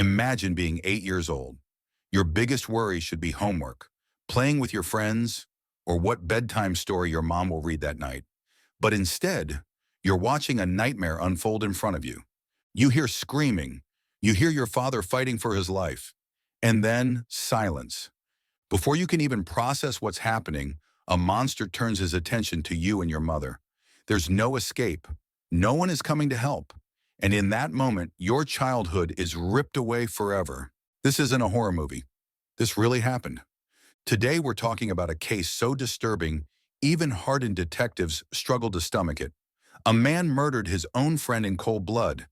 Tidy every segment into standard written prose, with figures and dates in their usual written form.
Imagine being 8 years old. Your biggest worry should be homework, playing with your friends, or what bedtime story your mom will read that night. But instead, you're watching a nightmare unfold in front of you. You hear screaming. You hear your father fighting for his life. And then silence. Before you can even process what's happening, a monster turns his attention to you and your mother. There's no escape. No one is coming to help. And in that moment, your childhood is ripped away forever. This isn't a horror movie. This really happened. Today, we're talking about a case so disturbing, even hardened detectives struggle to stomach it. A man murdered his own friend in cold blood,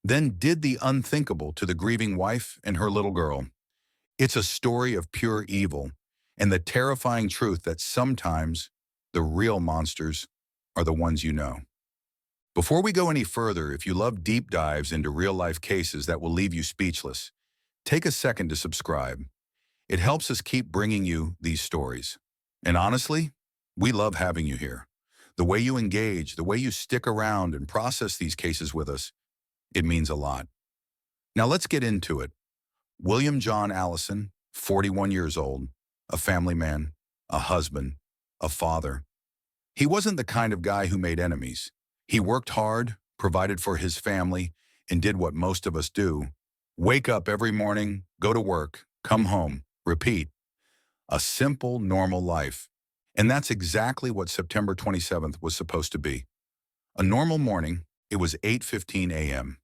then did the unthinkable to the grieving wife and her little girl. It's a story of pure evil and the terrifying truth that sometimes the real monsters are the ones you know. Before we go any further, if you love deep dives into real-life cases that will leave you speechless, take a second to subscribe. It helps us keep bringing you these stories. And honestly, we love having you here. The way you engage, the way you stick around and process these cases with us, it means a lot. Now let's get into it. William John Allison, 41 years old, a family man, a husband, a father. He wasn't the kind of guy who made enemies. He worked hard, provided for his family, and did what most of us do. Wake up every morning, go to work, come home, repeat. A simple, normal life. And that's exactly what September 27th was supposed to be. A normal morning, it was 8:15 a.m.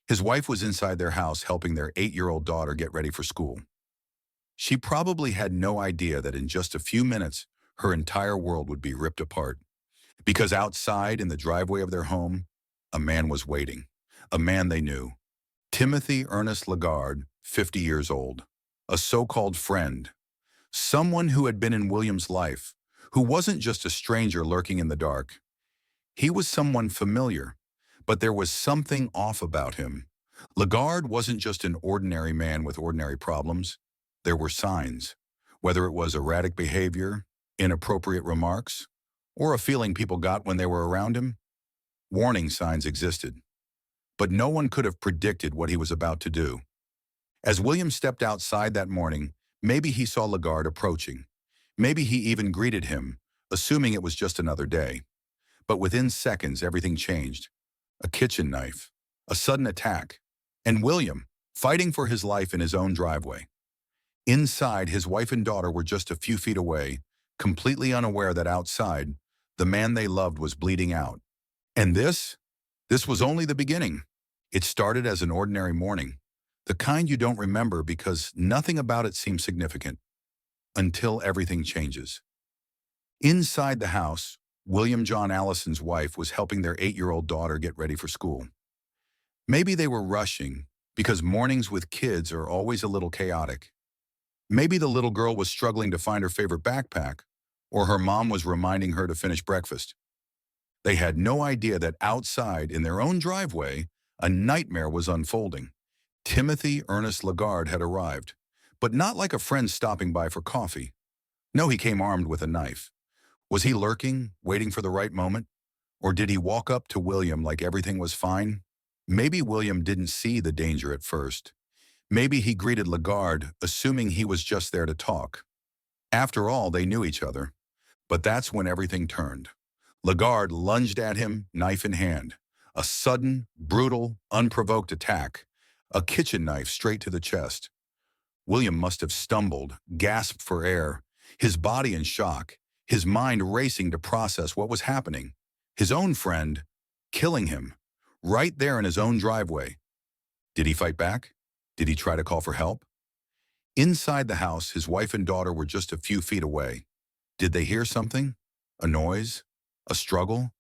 His wife was inside their house helping their 8-year-old daughter get ready for school. She probably had no idea that in just a few minutes, her entire world would be ripped apart. Because outside in the driveway of their home, a man was waiting. A man they knew. Timothy Ernest Legard, 50 years old. A so-called friend. Someone who had been in William's life, who wasn't just a stranger lurking in the dark. He was someone familiar, but there was something off about him. Legard wasn't just an ordinary man with ordinary problems. There were signs, whether it was erratic behavior, inappropriate remarks, or a feeling people got when they were around him. Warning signs existed, but no one could have predicted what he was about to do. As William stepped outside that morning, maybe he saw Legard approaching. Maybe he even greeted him, assuming it was just another day. But within seconds, everything changed. A kitchen knife, a sudden attack, and William, fighting for his life in his own driveway. Inside, his wife and daughter were just a few feet away, completely unaware that outside, the man they loved was bleeding out. And this was only the beginning. It started as an ordinary morning, the kind you don't remember because nothing about it seems significant, until everything changes. Inside the house, William John Allison's wife was helping their 8-year-old daughter get ready for school. Maybe they were rushing, because mornings with kids are always a little chaotic. Maybe the little girl was struggling to find her favorite backpack, or her mom was reminding her to finish breakfast. They had no idea that outside, in their own driveway, a nightmare was unfolding. Timothy Ernest Legard had arrived, but not like a friend stopping by for coffee. No, he came armed with a knife. Was he lurking, waiting for the right moment? Or did he walk up to William like everything was fine? Maybe William didn't see the danger at first. Maybe he greeted Legard, assuming he was just there to talk. After all, they knew each other. But that's when everything turned. Legard lunged at him, knife in hand. A sudden, brutal, unprovoked attack. A kitchen knife straight to the chest. William must have stumbled, gasped for air, his body in shock, his mind racing to process what was happening. His own friend, killing him, right there in his own driveway. Did he fight back? Did he try to call for help? Inside the house, his wife and daughter were just a few feet away. Did they hear something? A noise? A struggle?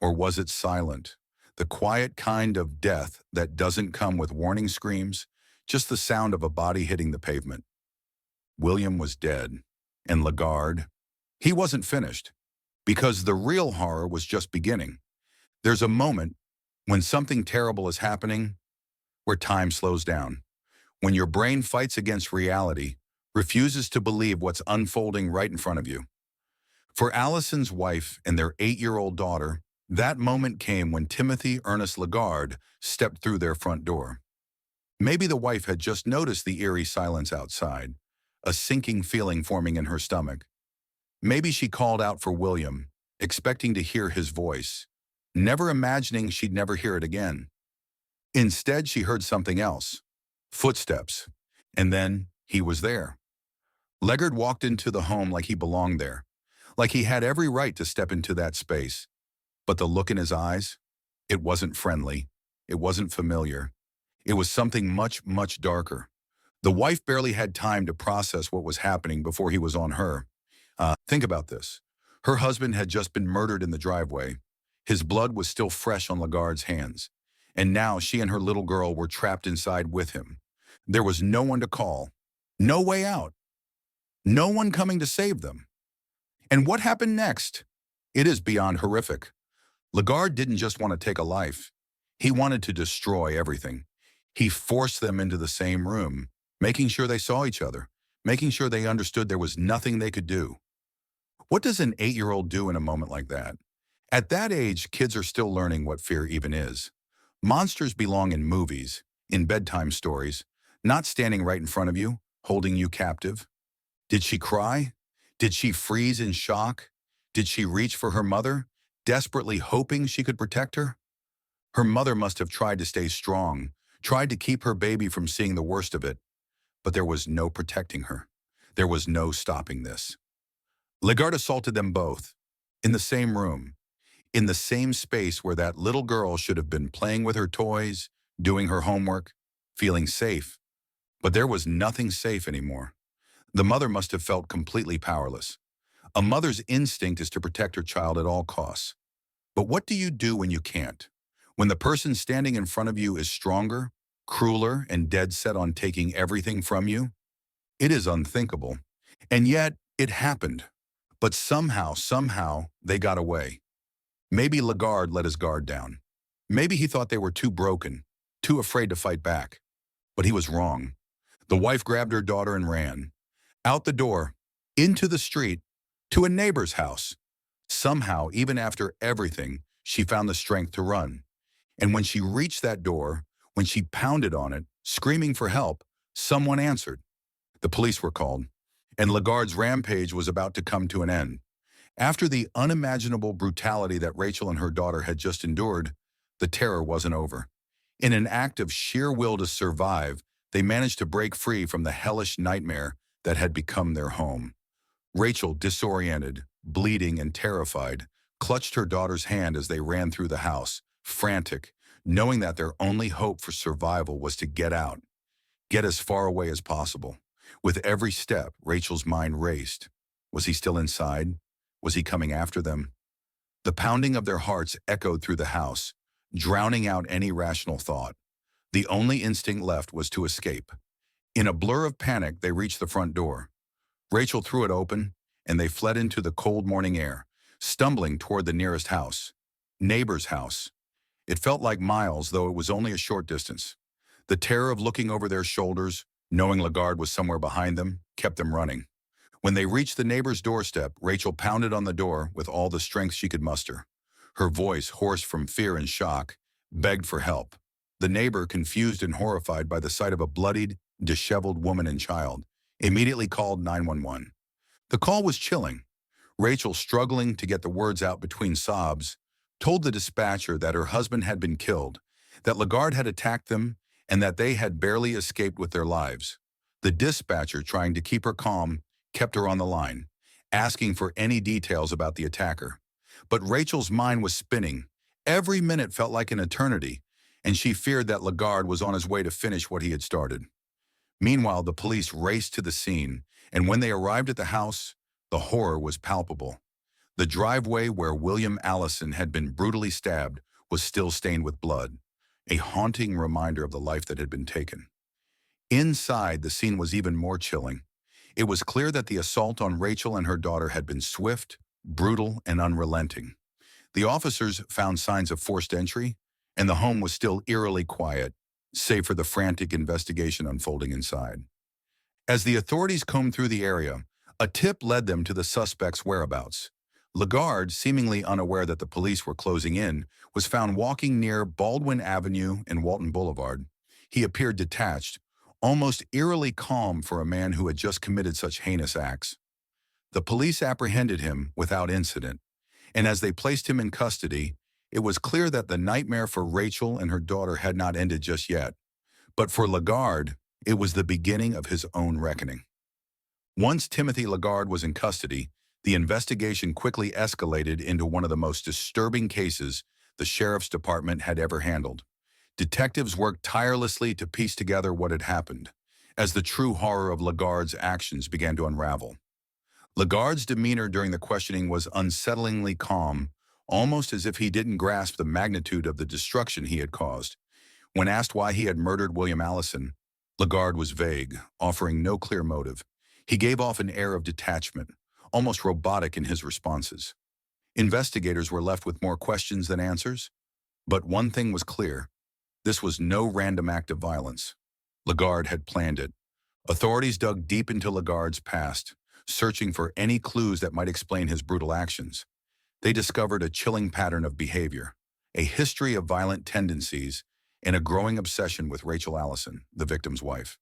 Or was it silent? The quiet kind of death that doesn't come with warning screams, just the sound of a body hitting the pavement. William was dead, and Legard, he wasn't finished, because the real horror was just beginning. There's a moment when something terrible is happening, where time slows down, when your brain fights against reality, refuses to believe what's unfolding right in front of you. For Allison's wife and their 8-year-old daughter, that moment came when Timothy Ernest Legard stepped through their front door. Maybe the wife had just noticed the eerie silence outside, a sinking feeling forming in her stomach. Maybe she called out for William, expecting to hear his voice, never imagining she'd never hear it again. Instead, she heard something else. Footsteps. And then he was there. Legard walked into the home like he belonged there, like he had every right to step into that space. But the look in his eyes, it wasn't friendly. It wasn't familiar. It was something much, much darker. The wife barely had time to process what was happening before he was on her. Think about this. Her husband had just been murdered in the driveway. His blood was still fresh on Legard's hands. And now she and her little girl were trapped inside with him. There was no one to call. No way out. No one coming to save them. And what happened next? It is beyond horrific. Legard didn't just want to take a life. He wanted to destroy everything. He forced them into the same room, making sure they saw each other, making sure they understood there was nothing they could do. What does an 8-year-old do in a moment like that? At that age, kids are still learning what fear even is. Monsters belong in movies, in bedtime stories, not standing right in front of you, holding you captive. Did she cry? Did she freeze in shock? Did she reach for her mother, desperately hoping she could protect her? Her mother must have tried to stay strong, tried to keep her baby from seeing the worst of it, but there was no protecting her. There was no stopping this. Legard assaulted them both, in the same room, in the same space where that little girl should have been playing with her toys, doing her homework, feeling safe. But there was nothing safe anymore. The mother must have felt completely powerless. A mother's instinct is to protect her child at all costs. But what do you do when you can't? When the person standing in front of you is stronger, crueler, and dead set on taking everything from you? It is unthinkable. And yet, it happened. But somehow, they got away. Maybe Legard let his guard down. Maybe he thought they were too broken, too afraid to fight back. But he was wrong. The wife grabbed her daughter and ran. Out the door, into the street, to a neighbor's house. Somehow, even after everything, she found the strength to run. And when she reached that door, when she pounded on it, screaming for help, someone answered. The police were called, and Legard's rampage was about to come to an end. After the unimaginable brutality that Rachel and her daughter had just endured, the terror wasn't over. In an act of sheer will to survive, they managed to break free from the hellish nightmare that had become their home. Rachel, disoriented, bleeding and terrified, clutched her daughter's hand as they ran through the house, frantic, knowing that their only hope for survival was to get out, get as far away as possible. With every step, Rachel's mind raced. Was he still inside? Was he coming after them? The pounding of their hearts echoed through the house, drowning out any rational thought. The only instinct left was to escape. In a blur of panic, they reached the front door. Rachel threw it open, and they fled into the cold morning air, stumbling toward the nearest house. Neighbor's house. It felt like miles, though it was only a short distance. The terror of looking over their shoulders, knowing Legard was somewhere behind them, kept them running. When they reached the neighbor's doorstep, Rachel pounded on the door with all the strength she could muster. Her voice, hoarse from fear and shock, begged for help. The neighbor, confused and horrified by the sight of a bloodied, disheveled woman and child, immediately called 911. The call was chilling. Rachel, struggling to get the words out between sobs, told the dispatcher that her husband had been killed, that Legard had attacked them, and that they had barely escaped with their lives. The dispatcher, trying to keep her calm, kept her on the line, asking for any details about the attacker. But Rachel's mind was spinning. Every minute felt like an eternity, and she feared that Legard was on his way to finish what he had started. Meanwhile, the police raced to the scene, and when they arrived at the house, the horror was palpable. The driveway where William Allison had been brutally stabbed was still stained with blood, a haunting reminder of the life that had been taken. Inside, the scene was even more chilling. It was clear that the assault on Rachel and her daughter had been swift, brutal, and unrelenting. The officers found signs of forced entry, and the home was still eerily quiet, save for the frantic investigation unfolding inside. As the authorities combed through the area, a tip led them to the suspect's whereabouts. Legard, seemingly unaware that the police were closing in, was found walking near Baldwin Avenue and Walton Boulevard. He appeared detached, almost eerily calm for a man who had just committed such heinous acts. The police apprehended him without incident, and as they placed him in custody, it was clear that the nightmare for Rachel and her daughter had not ended just yet. But for Legard, it was the beginning of his own reckoning. Once Timothy Legard was in custody, the investigation quickly escalated into one of the most disturbing cases the sheriff's department had ever handled. Detectives worked tirelessly to piece together what had happened, as the true horror of Legard's actions began to unravel. Legard's demeanor during the questioning was unsettlingly calm, almost as if he didn't grasp the magnitude of the destruction he had caused. When asked why he had murdered William Allison, Legard was vague, offering no clear motive. He gave off an air of detachment, almost robotic in his responses. Investigators were left with more questions than answers, but one thing was clear. This was no random act of violence. Legard had planned it. Authorities dug deep into Legard's past, searching for any clues that might explain his brutal actions. They discovered a chilling pattern of behavior, a history of violent tendencies, and a growing obsession with Rachel Allison, the victim's wife.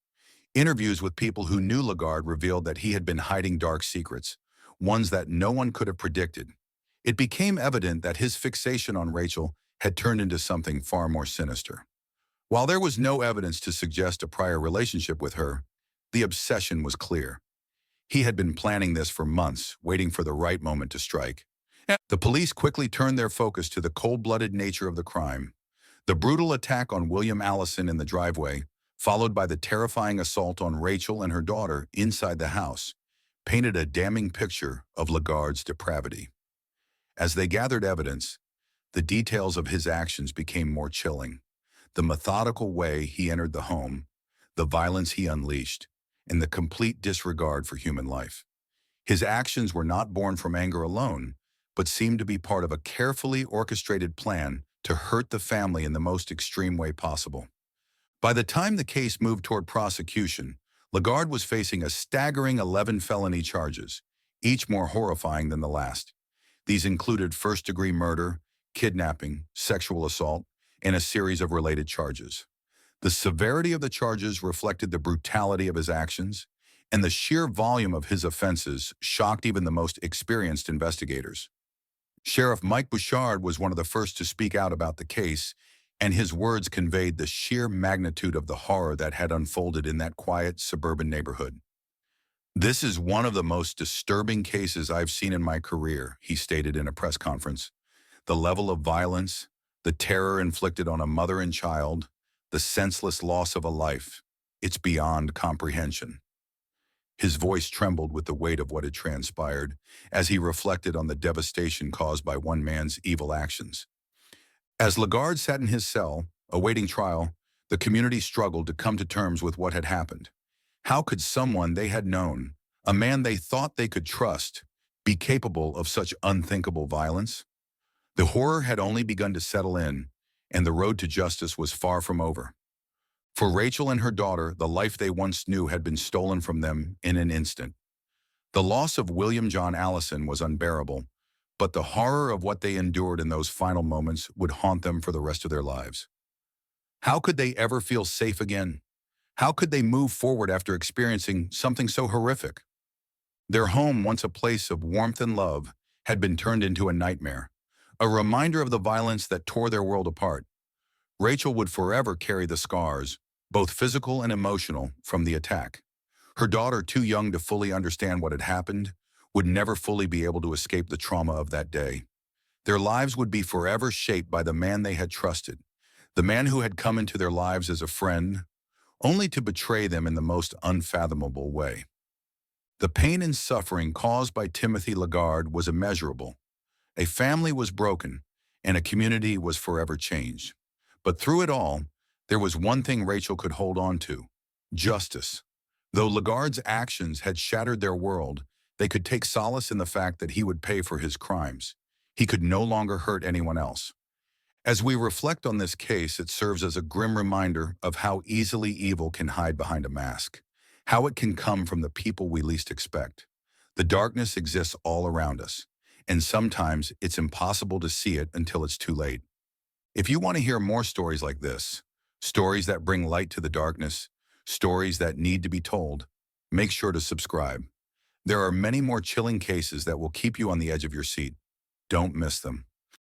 Interviews with people who knew Legard revealed that he had been hiding dark secrets, ones that no one could have predicted. It became evident that his fixation on Rachel had turned into something far more sinister. While there was no evidence to suggest a prior relationship with her, the obsession was clear. He had been planning this for months, waiting for the right moment to strike. The police quickly turned their focus to the cold-blooded nature of the crime. The brutal attack on William Allison in the driveway, followed by the terrifying assault on Rachel and her daughter inside the house, painted a damning picture of Legard's depravity. As they gathered evidence, the details of his actions became more chilling. The methodical way he entered the home, the violence he unleashed, and the complete disregard for human life. His actions were not born from anger alone, but seemed to be part of a carefully orchestrated plan to hurt the family in the most extreme way possible. By the time the case moved toward prosecution, Legard was facing a staggering 11 felony charges, each more horrifying than the last. These included first-degree murder, kidnapping, sexual assault, and a series of related charges. The severity of the charges reflected the brutality of his actions, and the sheer volume of his offenses shocked even the most experienced investigators. Sheriff Mike Bouchard was one of the first to speak out about the case, and his words conveyed the sheer magnitude of the horror that had unfolded in that quiet suburban neighborhood. "This is one of the most disturbing cases I've seen in my career," he stated in a press conference. "The level of violence, the terror inflicted on a mother and child, the senseless loss of a life, it's beyond comprehension." His voice trembled with the weight of what had transpired as he reflected on the devastation caused by one man's evil actions. As Legard sat in his cell, awaiting trial, the community struggled to come to terms with what had happened. How could someone they had known, a man they thought they could trust, be capable of such unthinkable violence? The horror had only begun to settle in, and the road to justice was far from over. For Rachel and her daughter, the life they once knew had been stolen from them in an instant. The loss of William John Allison was unbearable, but the horror of what they endured in those final moments would haunt them for the rest of their lives. How could they ever feel safe again? How could they move forward after experiencing something so horrific? Their home, once a place of warmth and love, had been turned into a nightmare, a reminder of the violence that tore their world apart. Rachel would forever carry the scars, both physical and emotional, from the attack. Her daughter, too young to fully understand what had happened, would never fully be able to escape the trauma of that day. Their lives would be forever shaped by the man they had trusted, the man who had come into their lives as a friend, only to betray them in the most unfathomable way. The pain and suffering caused by Timothy Legard was immeasurable. A family was broken, and a community was forever changed. But through it all, there was one thing Rachel could hold on to: justice. Though Legard's actions had shattered their world, they could take solace in the fact that he would pay for his crimes. He could no longer hurt anyone else. As we reflect on this case, it serves as a grim reminder of how easily evil can hide behind a mask, how it can come from the people we least expect. The darkness exists all around us, and sometimes it's impossible to see it until it's too late. If you want to hear more stories like this, Stories that bring light to the darkness, stories that need to be told. Make sure to subscribe. There are many more chilling cases that will keep you on the edge of your seat. Don't miss them.